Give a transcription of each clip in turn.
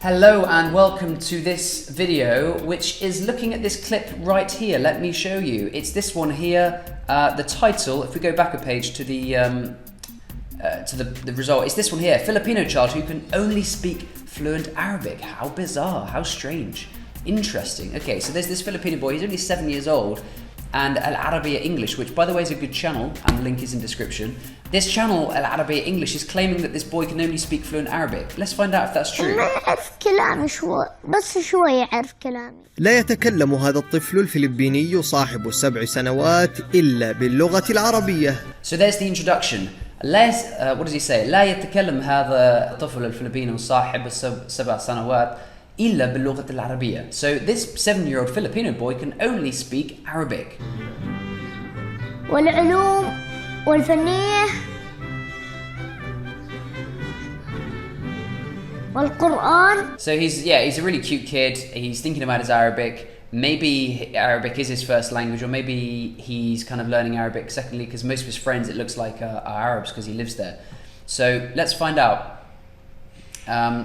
Hello and welcome to this video, which is looking at this clip right here. Let me show you. It's this one here. The title, if we go back a page to the result, it's this one here. Filipino child who can only speak fluent Arabic. How bizarre, how strange. Interesting. Okay, so there's this Filipino boy, he's only 7 years old, and Al Arabiya English, which by the way is a good channel, and the link is in description. This channel, Al Arabiya English, is claiming that this boy can only speak fluent Arabic. Let's find out if that's true. ما يعرف كلامي بس شوي يعرف كلامي. لا يتكلم هذا الطفل الفلبيني صاحب ال7 سنوات إلا باللغة العربية. So there's the introduction. What does he say? لا يتكلم هذا الطفل الفلبيني صاحب ال7 سنوات إلا باللغة العربية. So this 7-year-old Filipino boy can only speak Arabic. والعلوم والفنية والقرآن. So he's a really cute kid. He's thinking about his Arabic. Maybe Arabic is his first language, or maybe he's kind of learning Arabic secondly, because most of his friends, it looks like, are Arabs because he lives there. So let's find out.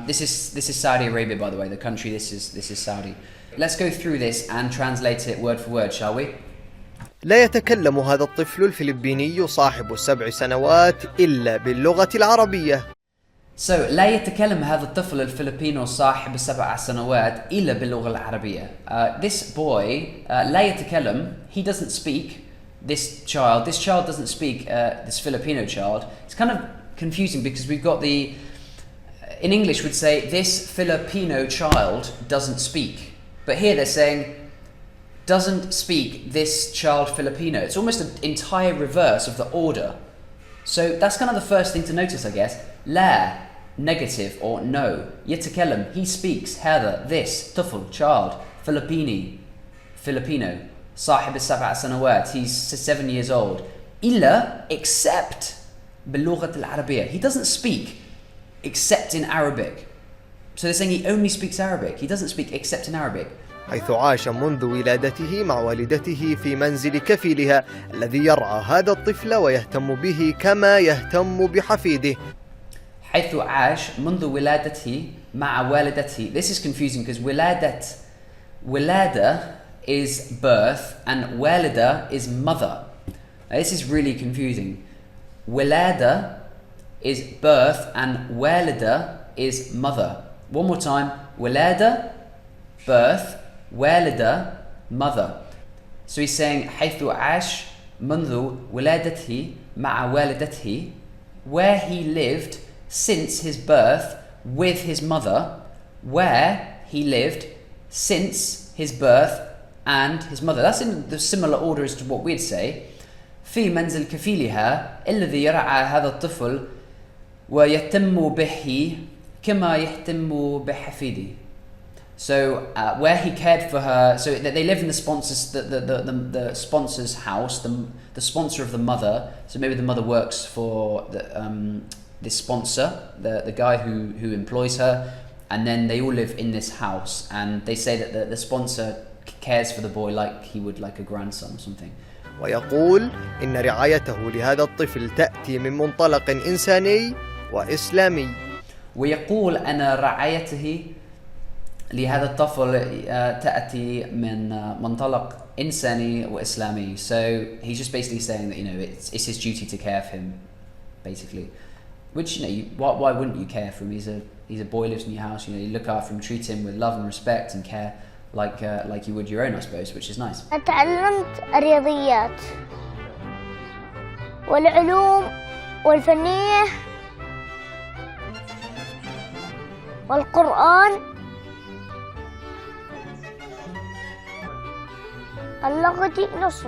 This is Saudi Arabia, by the way, the country. This is Saudi. Let's go through this and translate it word for word, shall we? لا يتكلم هذا الطفل الفلبيني صاحب ال7 سنوات إلا باللغة العربية. So لا يتكلم هذا الطفل الفلبيني صاحب ال7 سنوات إلا باللغة العربية. This boy لا يتكلم, he doesn't speak. This child doesn't speak. This Filipino child. It's kind of confusing because we've got the. In English, we'd say this Filipino child doesn't speak, but here they're saying doesn't speak this child Filipino. It's almost an entire reverse of the order. So that's kind of the first thing to notice, I guess. لا, negative or no. يتكلم, he speaks. هذا, this, طفل, child. Filipino. صاحب ال7 سنوات, he's 7 years old. إلا, except باللغة العربية. He doesn't speak except in Arabic. So they're saying he only speaks Arabic. He doesn't speak except in Arabic. حيث عاش منذ ولادته مع والدته في منزل كفيلها الذي يرعى هذا الطفل ويهتم به كما يهتم بحفيده. حيث عاش منذ ولادته مع والدته. This is confusing because ولادة is birth and والدة is mother. Now, this is really confusing. ولادة is birth and والدة is mother. One more time. ولادة, birth, والدة, mother. So he's saying حيث عاش منذ ولادته مع والدته, where he lived since his birth with his mother, where he lived since his birth and his mother. That's in the similar order as to what we'd say. في منزل كفيلها الذي يرعى هذا الطفل ويهتم به كما يهتم بحفيده. So where he cared for her, so they live in the sponsor's house, the sponsor of the mother. So maybe the mother works for this sponsor, the guy who employs her, and then they all live in this house. And they say that the sponsor cares for the boy like he would like a grandson or something. ويقول إن رعايته لهذا الطفل تأتي من منطلق إنساني وإسلامي. ويقول أن رعايته لهذا الطفل تأتي من منطلق إنساني وإسلامي. So he's just basically saying that, it's his duty to care for him, basically. Which, why wouldn't you care for him? He's a boy, lives in your house. You look after him, treat him with love and respect and care, like you would your own, I suppose, which is nice. تعلمت الرياضيات والعلوم والفنية والقرآن. اللغة نص.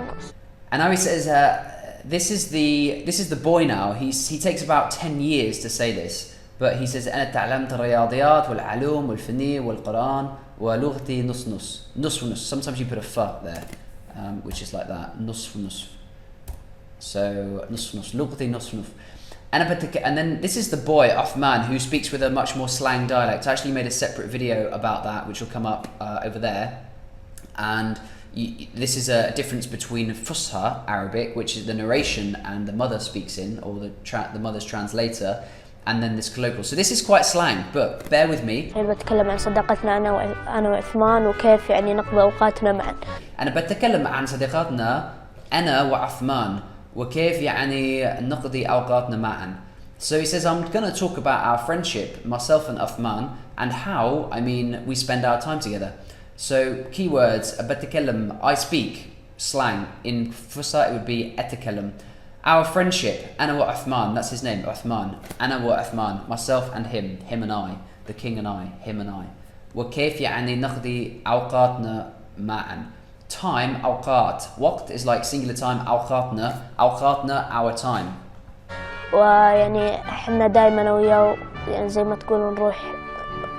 And now he says, this is the boy now. He takes about 10 years to say this, but he says أنا تعلمت الرياضيات والعلوم والفنية والقرآن ولغتي نص نص. Sometimes you put a fa there, which is like that, نصف. So نصف لغتي نصف. And then this is the boy Uthman, who speaks with a much more slang dialect. I actually made a separate video about that, which will come up over there. And this is a difference between Fusha Arabic, which is the narration and the mother speaks in, or the mother's translator, and then this colloquial. So this is quite slang, but bear with me. يعني بتكلم عن صداقتنا أنا وعثمان وكيف يعني نقضي أوقاتنا معا. أنا بتكلم عن صداقاتنا أنا وعثمان وكيف يعني نقضي أوقاتنا معا. So he says, I'm going to talk about our friendship, myself and Uthman, and how, we spend our time together. So, keywords, بتكلم, I speak, slang. In Fusa, it would be أتكلم. Our friendship, أنا وعثمان, that's his name, Uthman. أنا وعثمان, myself and him and I, the king and I, him and I. وكيف يعني نقضي أوقاتنا معا. Time, أوقات. وقت is like singular time, أوقاتنا, our time. ويعني احنا دائما أنا وياه يعني زي ما تقول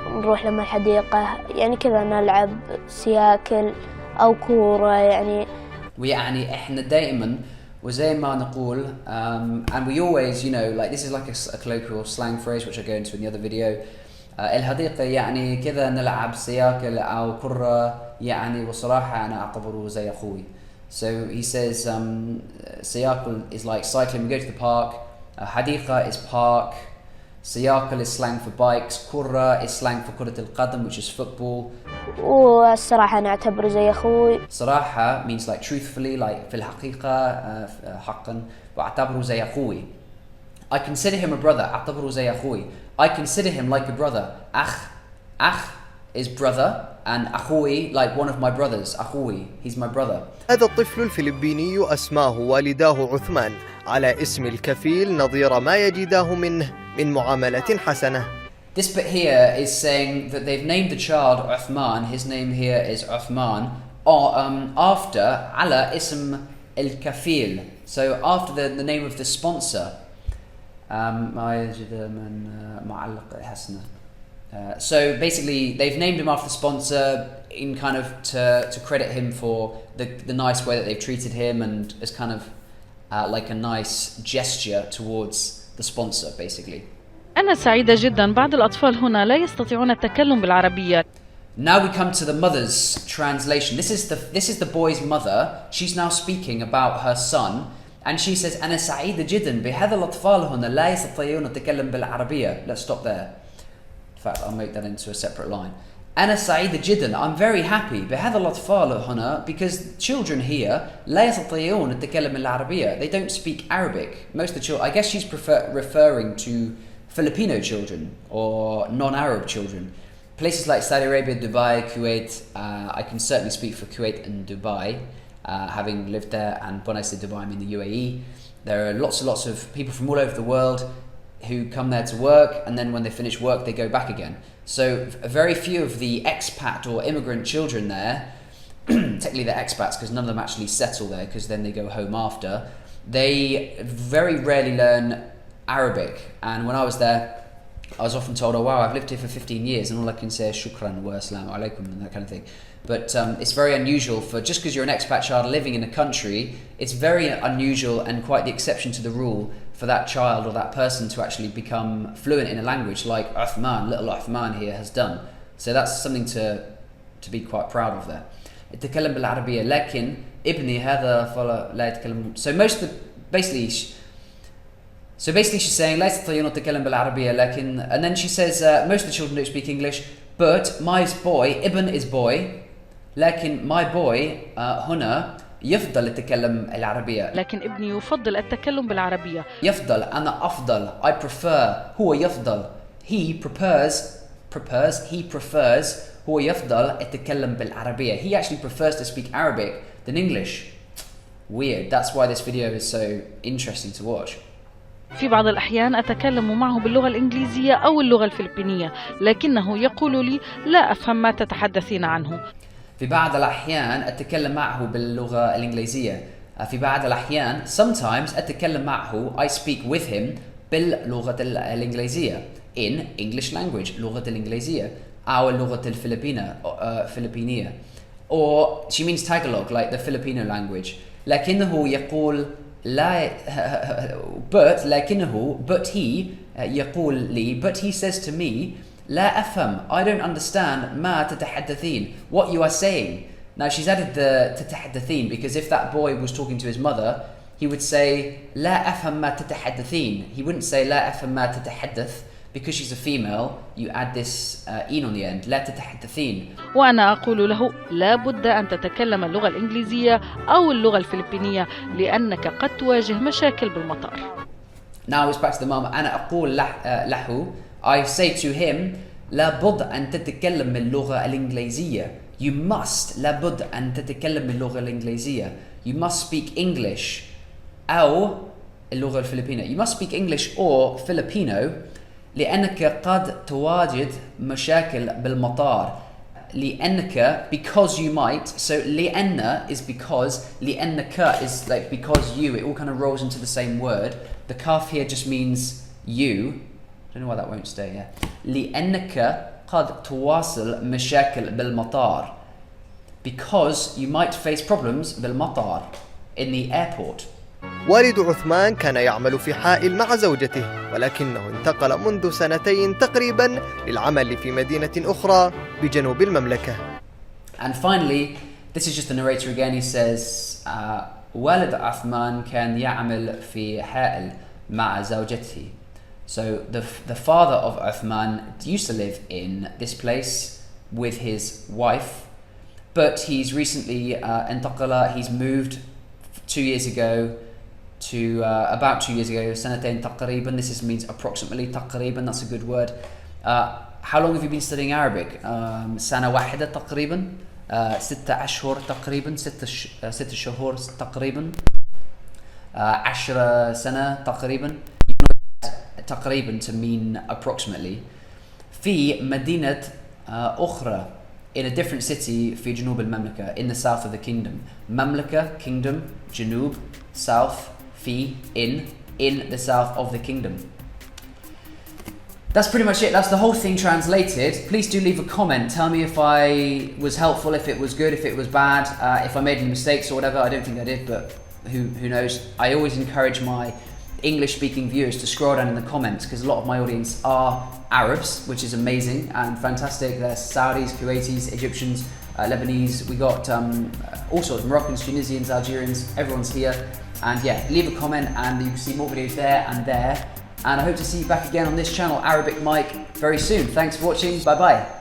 نروح لما الحديقة يعني كذا نلعب سياكل أو كورة يعني. ويعني احنا دائما وزي ما نقول and we always like this is like a colloquial slang phrase which I go into in the other video. الحديقة يعني كذا نلعب سياكل أو كرة يعني وصراحة أنا أعتبره زي أخوي. So he says سياكل is like cycling, we go to the park. حديقة is park. سياكل is slang for bikes. كرة is slang for كرة القدم which is football. والصراحة أنا أعتبره زي أخوي. صراحة means like truthfully, like في الحقيقة حقا. وأعتبره زي أخوي. I consider him a brother. أعتبره زي أخوي. I consider him like a brother. أخ is brother and أخوي like one of my brothers. أخوي, he's my brother. هذا الطفل الفلبيني أسماه والداه عثمان على اسم الكفيل نظير ما يجداه منه من معاملة حسنة. This bit here is saying that they've named the child Uthman. His name here is Uthman after على اسم الكفيل. So after the name of the sponsor. ما يجد من معلق حسنة. So basically they've named him after the sponsor in kind of to credit him for the nice way that they've treated him and as kind of like a nice gesture towards the sponsor basically. أنا سعيدة جدا. بعض الأطفال هنا لا يستطيعون التكلم بالعربية. Now we come to the mother's translation. This is the boy's mother. She's now speaking about her son and she says أنا سعيدة جدا بهذا الأطفال هنا لا يستطيعون التكلم بالعربية. Let's stop there. In fact, I'll make that into a separate line. أنا سعيدة جدا. I'm very happy بهذا الأطفال هنا because children here لا يستطيعون التكلم بالعربية. They don't speak Arabic. Most of the children, I guess she's referring to Filipino children or non-Arab children. Places like Saudi Arabia, Dubai, Kuwait. I can certainly speak for Kuwait and Dubai, having lived there. And when I say Dubai, I mean the UAE. There are lots and lots of people from all over the world who come there to work, and then when they finish work, they go back again. So very few of the expat or immigrant children there, technically they're expats because none of them actually settle there because then they go home after. They very rarely learn Arabic, and when I was there, I was often told, oh wow, I've lived here for 15 years and all I can say is shukran wa assalamu alaikum and that kind of thing. But it's very unusual for, just because you're an expat child living in a country, it's very unusual and quite the exception to the rule for that child or that person to actually become fluent in a language like Uthman, little Uthman here has done. So that's something to be quite proud of there. يتكلم بالعربية لكن ابني هذا فلا لا يتكلم. So basically she's saying لا يستطيعون التكلم بالعربية لكن, and then she says most of the children don't speak English, but my boy, ibn is boy, لكن my boy هنا يفضل يتكلم العربية. لكن ابني يفضل التكلم بالعربية. يفضل أنا أفضل. I prefer. هو يفضل. He prefers. He prefers. هو يفضل يتكلم بالعربية. He actually prefers to speak Arabic than English. Weird. That's why this video is so interesting to watch. في بعض الأحيان أتكلم معه باللغة الإنجليزية أو اللغة الفلبينية لكنه يقول لي لا أفهم ما تتحدثين عنه. في بعض الأحيان أتكلم معه باللغة الإنجليزية. في بعض الأحيان sometimes أتكلم معه I speak with him باللغة الإنجليزية in English language لغة الإنجليزية أو اللغة الفلبينية or she means Tagalog like the Filipino language. لكنه يقول لا but he يقول لي but he says to me لا أفهم, I don't understand ما تتحدثين, what you are saying. Now she's added the تتحدثين because if that boy was talking to his mother, he would say لا أفهم ما تتحدثين. He wouldn't say لا أفهم ما تتحدث. Because she's a female, you add this in on the end. لا تتحدثين. وأنا أقول له لا بد أن تتكلم اللغة الإنجليزية أو اللغة الفلبينية لأنك قد تواجه مشاكل بالمطار. Now it's back to the mum. أنا أقول له, I say to him, لابد أن تتكلم اللغة الإنجليزية. You must. لابد أن تتكلم اللغة الإنجليزية. You must speak English. أو اللغة الفلبينية. You must speak English or Filipino. لأنك قد تواجه مشاكل بالمطار. لأنك, because you might. So لأن is because. لأنك is like because you. It all kind of rolls into the same word. The kaf here just means you. I don't know why that won't stay here. لأنك قد تواصل مشاكل بالمطار. Because you might face problems بالمطار. In the airport. والد عثمان كان يعمل في حائل مع زوجته، ولكنه انتقل منذ 2 تقريبا للعمل في مدينة أخرى بجنوب المملكة. And finally, this is just the narrator again. He says, والد عثمان كان يعمل في حائل مع زوجته. So the father of Uthman used to live in this place with his wife, but he's recently انتقل. He's moved 2 years ago to about 2 years ago. سنتين تقريبا. This means approximately تقريبا. That's a good word. How long have you been studying Arabic? سنة واحدة تقريبا. 6 أشهر تقريبا. 6 شهور تقريبا. 10 سنة تقريبا. تقريبا to mean approximately. في مدينة أخرى in a different city في جنوب المملكة, in the south of the kingdom. مملكة, kingdom, جنوب, south, في, in the south of the kingdom. That's pretty much it. That's the whole thing translated. Please do leave a comment. Tell me if I was helpful, if it was good, if it was bad, if I made any mistakes or whatever. I don't think I did, but who knows. I always encourage my English-speaking viewers to scroll down in the comments, because a lot of my audience are Arabs, which is amazing and fantastic. There's Saudis, Kuwaitis, Egyptians, Lebanese. We got all sorts of Moroccans, Tunisians, Algerians. Everyone's here. And yeah, leave a comment and you can see more videos there and there. And I hope to see you back again on this channel, Arabic Mike, very soon. Thanks for watching. Bye bye.